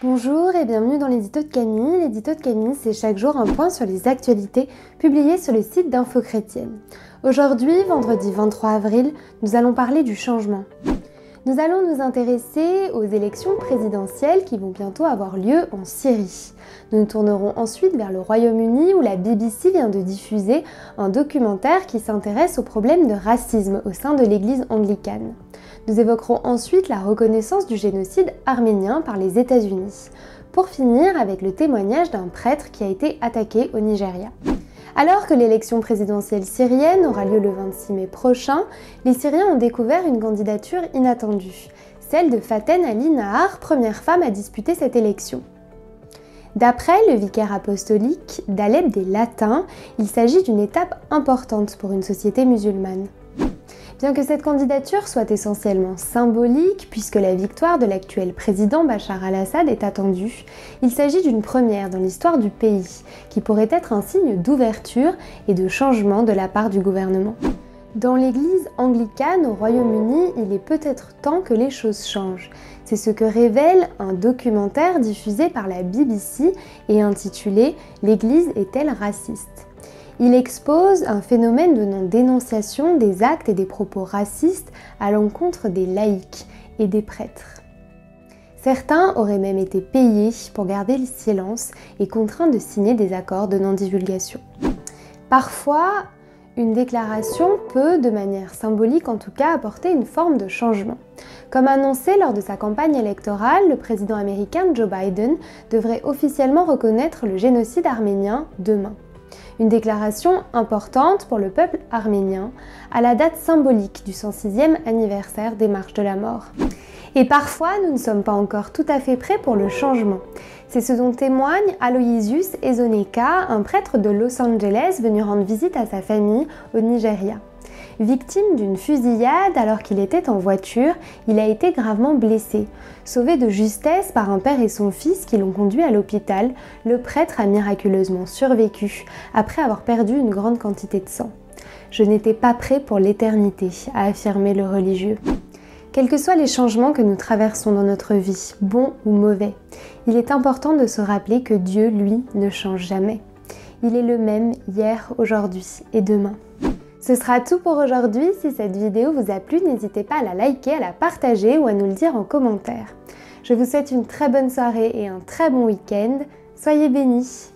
Bonjour et bienvenue dans l'édito de Camille. L'édito de Camille, c'est chaque jour un point sur les actualités publiées sur le site d'Info Chrétienne. Aujourd'hui, vendredi 23 avril, nous allons parler du changement. Nous allons nous intéresser aux élections présidentielles qui vont bientôt avoir lieu en Syrie. Nous nous tournerons ensuite vers le Royaume-Uni où la BBC vient de diffuser un documentaire qui s'intéresse aux problèmes de racisme au sein de l'Église anglicane. Nous évoquerons ensuite la reconnaissance du génocide arménien par les États-Unis, pour finir avec le témoignage d'un prêtre qui a été attaqué au Nigeria. Alors que l'élection présidentielle syrienne aura lieu le 26 mai prochain, les Syriens ont découvert une candidature inattendue, celle de Faten Ali Nahar, première femme à disputer cette élection. D'après le vicaire apostolique d'Alep des Latins, il s'agit d'une étape importante pour une société musulmane. Bien que cette candidature soit essentiellement symbolique, puisque la victoire de l'actuel président Bachar al-Assad est attendue, il s'agit d'une première dans l'histoire du pays, qui pourrait être un signe d'ouverture et de changement de la part du gouvernement. Dans l'église anglicane au Royaume-Uni, il est peut-être temps que les choses changent. C'est ce que révèle un documentaire diffusé par la BBC et intitulé « L'Église est-elle raciste ?» Il expose un phénomène de non-dénonciation des actes et des propos racistes à l'encontre des laïcs et des prêtres. Certains auraient même été payés pour garder le silence et contraints de signer des accords de non-divulgation. Parfois, une déclaration peut, de manière symbolique en tout cas, apporter une forme de changement. Comme annoncé lors de sa campagne électorale, le président américain Joe Biden devrait officiellement reconnaître le génocide arménien demain. Une déclaration importante pour le peuple arménien, à la date symbolique du 106e anniversaire des Marches de la Mort. Et parfois, nous ne sommes pas encore tout à fait prêts pour le changement. C'est ce dont témoigne Aloysius Ezoneka, un prêtre de Los Angeles venu rendre visite à sa famille au Nigeria. Victime d'une fusillade alors qu'il était en voiture, il a été gravement blessé. Sauvé de justesse par un père et son fils qui l'ont conduit à l'hôpital, le prêtre a miraculeusement survécu après avoir perdu une grande quantité de sang. « Je n'étais pas prêt pour l'éternité », a affirmé le religieux. Quels que soient les changements que nous traversons dans notre vie, bons ou mauvais, il est important de se rappeler que Dieu, lui, ne change jamais. Il est le même hier, aujourd'hui et demain. Ce sera tout pour aujourd'hui. Si cette vidéo vous a plu, n'hésitez pas à la liker, à la partager ou à nous le dire en commentaire. Je vous souhaite une très bonne soirée et un très bon week-end. Soyez bénis!